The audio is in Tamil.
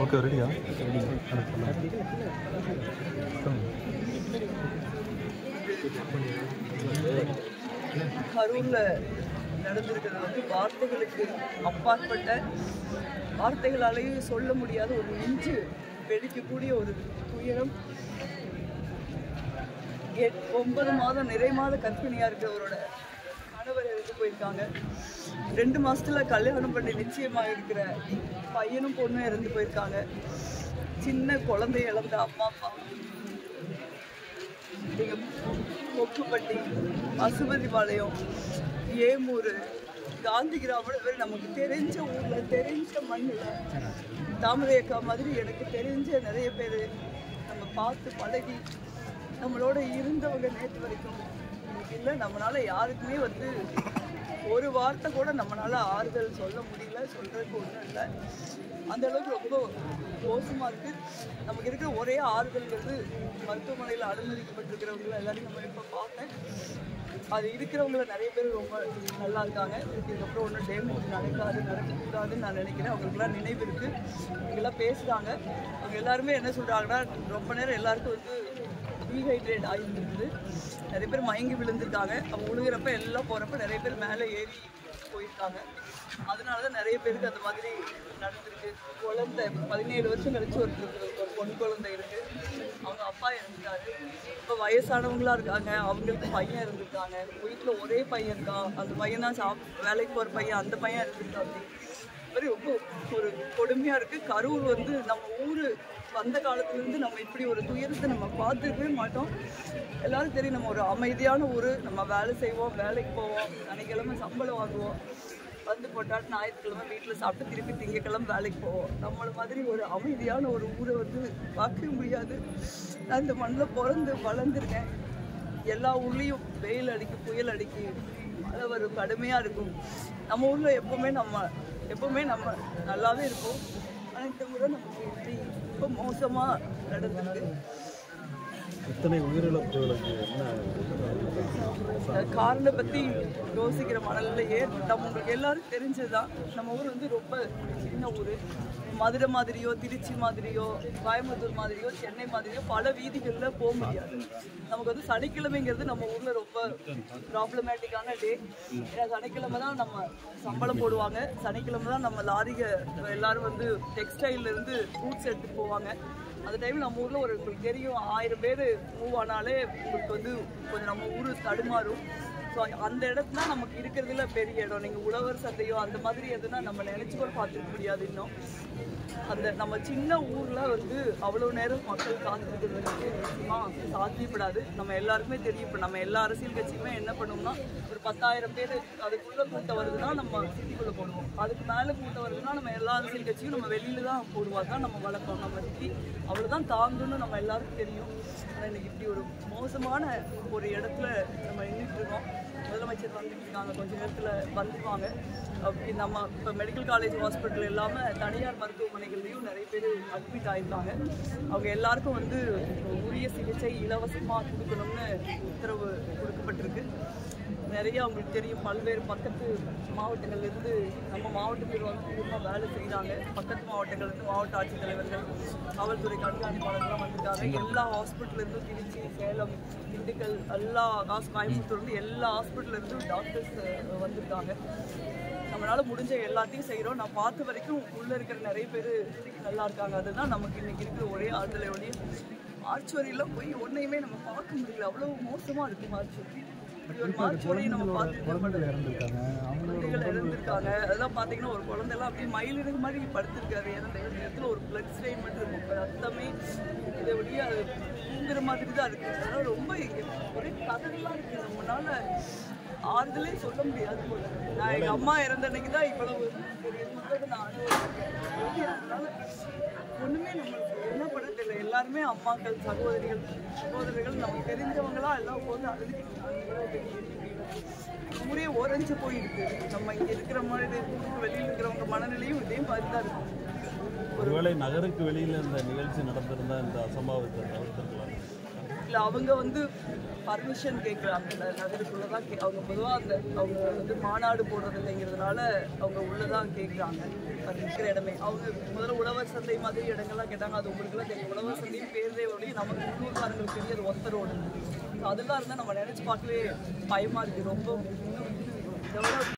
ஓகே ரெடியா? கரூர்ல நடந்திருக்கிறது வந்து வார்த்தைகளுக்கு அப்பாற்பட்ட, வார்த்தைகளாலேயும் சொல்ல முடியாத ஒரு நெஞ்சு வெடிக்கக்கூடிய ஒரு துயரம். 9 மாதம் நிறை மாத கர்ப்பிணியா இருக்கிறவரோட கணவர் இறந்து போயிருக்காங்க. 2 மாசத்துல கல்யாணம் பண்ணி நிச்சயமா இருக்கிற பையனும் பொண்ணும் இறந்து போயிருக்காங்க. சின்ன குழந்தை இழந்த அம்மா அப்பா, கொக்குப்பட்டி, பசுபதிபாளையம், ஏமூர், காந்தி கிராமம் பேர் நமக்கு தெரிஞ்ச ஊர்ல, தெரிஞ்ச மண்ணில் தாமரை அக்கா மாதிரி எனக்கு தெரிஞ்ச நிறைய பேர் நம்ம பார்த்து பழகி நம்மளோட இருந்தவங்க நேற்று வரைக்கும் இல்லை. நம்மளால யாருக்குமே வந்து ஒரு வார்த்தை கூட நம்மளால ஆறுதல் சொல்ல முடியல, சொல்றதுக்கு ஒன்றும் இல்லை. அந்த அளவுக்கு ரொம்ப மோசமாக இருக்குது. நமக்கு இருக்கிற ஒரே ஆறுதல்ங்கிறது மருத்துவமனையில் அனுமதிக்கப்பட்டிருக்கிறவங்கள எல்லாரையும் நம்ம இப்போ பார்த்தேன். அது இருக்கிறவங்கள நிறைய பேர் ரொம்ப நல்லா இருக்காங்க. இதுக்கப்புறம் ஒன்றும் டேமேஜ் நடக்கக்கூடாதுன்னு நான் நினைக்கிறேன். அவங்களுக்குலாம் நினைவு இருக்குது, இங்கெல்லாம் பேசுகிறாங்க. அவங்க எல்லாருமே என்ன சொல்கிறாங்கன்னா, ரொம்ப நேரம் எல்லாருக்கும் வந்து டீஹைட்ரேட் ஆகியிருந்தது, நிறைய பேர் மயங்கி விழுந்திருக்காங்க. அவங்க விழுகிறப்ப எல்லாம் போகிறப்ப நிறைய பேர் மேலே ஏறி போயிருக்காங்க. அதனால தான் நிறைய பேருக்கு அந்த மாதிரி நடந்திருக்கு. குழந்தை 17 வருஷம் கழிச்சு ஒரு பொன் குழந்தை இருக்குது, அவங்க அப்பா இறந்துட்டாரு. இப்போ வயசானவங்களா இருக்காங்க, அவங்களுக்கு பையன் இருந்திருக்காங்க. வீட்டில் ஒரே பையன் இருக்கான், அந்த பையன் தான் வேலைக்கு போகிற பையன், அந்த பையன் இருந்திருக்காங்க. மாதிரி ரொம்ப ஒரு கொடுமையாக இருக்குது. கரூர் வந்து நம்ம ஊர் வந்த காலத்துலேருந்து நம்ம இப்படி ஒரு துயரத்தை நம்ம பார்த்துருக்கவே மாட்டோம். எல்லோரும் தெரியும், நம்ம ஒரு அமைதியான ஊர். நம்ம வேலை செய்வோம், வேலைக்கு போவோம், சனிக்கிழமை சம்பளம் வாங்குவோம், வந்து போட்டாட்டு ஞாயிற்றுக்கிழமை வீட்டில் சாப்பிட்டு திருப்பி திங்கக்கிழமை வேலைக்கு போவோம். நம்மளை மாதிரி ஒரு அமைதியான ஒரு ஊரை வந்து பார்க்கவே முடியாது. நான் இந்த மண்ணில் பிறந்து வளர்ந்துருக்கேன். எல்லா ஊர்லேயும் வெயில் அடிக்கு, புயல் அடிக்கு, மழை வரும், கடுமையாக இருக்கும். நம்ம ஊரில் எப்போவுமே நம்ம நல்லாவே இருப்போம். ஆனால் இந்த முறை நமக்கு இப்படி ரொம்ப மோசமாக நடந்திருக்கு. இத்தனை உயிரிழப்புகளுக்கு என்ன காரணத்தை பற்றி யோசிக்கிற மனநிலையே நம்மளுக்கு எல்லாரும் தெரிஞ்சது தான். நம்ம ஊர் வந்து ரொம்ப சின்ன ஊர். மதுரை மாதிரியோ, திருச்சி மாதிரியோ, கோயம்புத்தூர் மாதிரியோ, சென்னை மாதிரியோ பல வீதிகளில் போக முடியாது. நமக்கு வந்து சனிக்கிழமைங்கிறது நம்ம ஊரில் ரொம்ப ப்ராப்ளமேட்டிக்கான டே. ஏன்னா சனிக்கிழமை தான் நம்ம சம்பளம் போடுவாங்க, சனிக்கிழமை தான் நம்ம லாரிக எல்லோரும் வந்து டெக்ஸ்டைல்லேருந்து ஃப்ரூட்ஸ் எடுத்துகிட்டு போவாங்க. அந்த டைமில் நம்ம ஊரில் உங்களுக்கு தெரியும், 1000 பேர் மூவ் ஆனாலே உங்களுக்கு வந்து கொஞ்சம் நம்ம ஊர் தடுமாறும். ஸோ அந்த இடத்துல நமக்கு இருக்கிறதுல பெரிய இடம். நீங்கள் உழவர் சந்தையோ அந்த மாதிரி எதுனா நம்ம நினச்சி கூட பார்த்துக்க முடியாது. இன்னும் அந்த நம்ம சின்ன ஊரில் வந்து அவ்வளோ நேரம் மக்கள் காத்திருக்கிறது நிச்சயமாக சாத்தியப்படாது. நம்ம எல்லாருக்குமே தெரியும். இப்போ நம்ம எல்லா அரசியல் கட்சியுமே என்ன பண்ணுவோம்னா, ஒரு 10,000 பேர் அதுக்குள்ளே கூட்டம் வருதுன்னா நம்ம சிட்டிக்குள்ளே போடுவோம், அதுக்கு மேலே கூட்டம் வருதுன்னா நம்ம எல்லா அரசியல் கட்சியும் நம்ம வெளியில் தான் போடுவாங்க. தான் நம்ம வளர்ப்போம். நம்ம சிட்டி அவ்வளோதான் தாங்கணும்னு நம்ம எல்லாருக்கும் தெரியும். ஆனால் இன்றைக்கி இப்படி ஒரு மோசமான ஒரு இடத்துல நம்ம நின்றுட்டுருக்கோம். முதலமைச்சர் வந்துட்டு இருக்காங்க, கொஞ்சம் நேரத்தில் வந்துடுவாங்க. அப்படி நம்ம இப்போ மெடிக்கல் காலேஜ் ஹாஸ்பிட்டல் இல்லாமல் தனியார் மருத்துவமனைகள்லேயும் நிறைய பேர் அட்மிட் ஆகிருக்காங்க. அவங்க எல்லாருக்கும் வந்து உரிய சிகிச்சை இலவசமாக கொடுக்கணும்னு உத்தரவு கொடுக்கப்பட்டிருக்கு. நிறைய அவங்களுக்கு தெரியும், பல்வேறு பக்கத்து மாவட்டங்கள்லேருந்து நம்ம மாவட்டத்தில் வந்து வேலை செய்கிறாங்க. பக்கத்து மாவட்டங்கள்லேருந்து மாவட்ட ஆட்சித்தலைவர்கள், காவல்துறை கண்காணிப்பாளர்கள்லாம் வந்துட்டாங்க. எல்லா ஹாஸ்பிட்டல்லேருந்தும், திருச்சி, சேலம், திண்டுக்கல், எல்லா கோயம்புத்தூர்லேருந்து எல்லா ஹாஸ்பிட்டல்லேருந்தும் டாக்டர்ஸ் வந்திருக்காங்க. நம்மளால் முடிஞ்ச எல்லாத்தையும் செய்கிறோம். நான் பார்த்த வரைக்கும் உள்ளே இருக்கிற நிறைய பேர் நல்லா இருக்காங்க. அதுதான் நமக்கு இன்றைக்கி இருக்கிற ஒரே ஆறுதலையோடைய. மார்ச்சுவரியில் போய் ஒன்றையுமே நம்ம பார்க்க முடியல, அவ்வளோ மோசமாக இருக்குது மார்ச்சுவரி. ஒரு மார்ச்சுவரியை நம்ம பார்த்துருக்கோம், குழந்தைகள் இறந்துருக்காங்க. அதெல்லாம் பார்த்தீங்கன்னா ஒரு குழந்தைலாம் அப்படியே மயிலிடுற மாதிரி படுத்திருக்காரு. ஏன்னா நேரத்தில் ஒரு பிளட் ஸ்ட்ரெயின் மட்டும் இருக்கும், ரத்தமே இதை விட அது தூங்குற மாதிரி தான் இருக்குது. அதனால் ரொம்ப ஒரே கதறெல்லாம் இருக்குது. நம்மளால் ஆறுதலே சொல்ல முடியாது போல. நான் எங்கள் அம்மா இறந்த அன்னைக்கு தான் இவ்வளவு ஒரு நான் அனுபவிச்சிருக்கேன். அதனால ஒன்றுமே நம்மளுக்கு என்ன பண்ண தெரியல. எல்லாருமே அம்மாக்கள், சகோதரிகள் நமக்கு தெரிஞ்சவங்களா எல்லாம் போது அழுதுட்டு ஊரே ஓரஞ்சு போயிருக்கு. நம்ம இங்கே இருக்கிற மாதிரி வெளியில் இருக்கிறவங்க மனநிலையும் இதே மாதிரி தான் இருக்கும். ஒருவேளை நகருக்கு வெளியில் இந்த நிகழ்ச்சி நடந்திருந்தால் இந்த அசம்பாவிதத்தை தவிர்த்திருக்கலாம். இல்லை அவங்க வந்து பர்மிஷன் கேட்குறாங்கல்ல, நகருக்குள்ளே தான் அவங்க பொதுவாக அவங்க வந்து மாநாடு போடுறது இல்லைங்கிறதுனால அவங்க உள்ளதான் கேட்குறாங்க. அது இருக்கிற இடமே அவங்க முதல்ல உழவர் சந்தை மாதிரி இடங்கள்லாம் கேட்டாங்க. அது உங்களுக்குலாம் தெரியும், உழவர் சந்தையும் பேருதே ஒழி நமக்கு உள்ளூர்காரங்களுக்கு பெரிய அது ஒத்த ரோடு. அதெல்லாம் இருந்தால் நம்ம நினச்சி பார்க்கவே பயமாக இருக்குது. ரொம்ப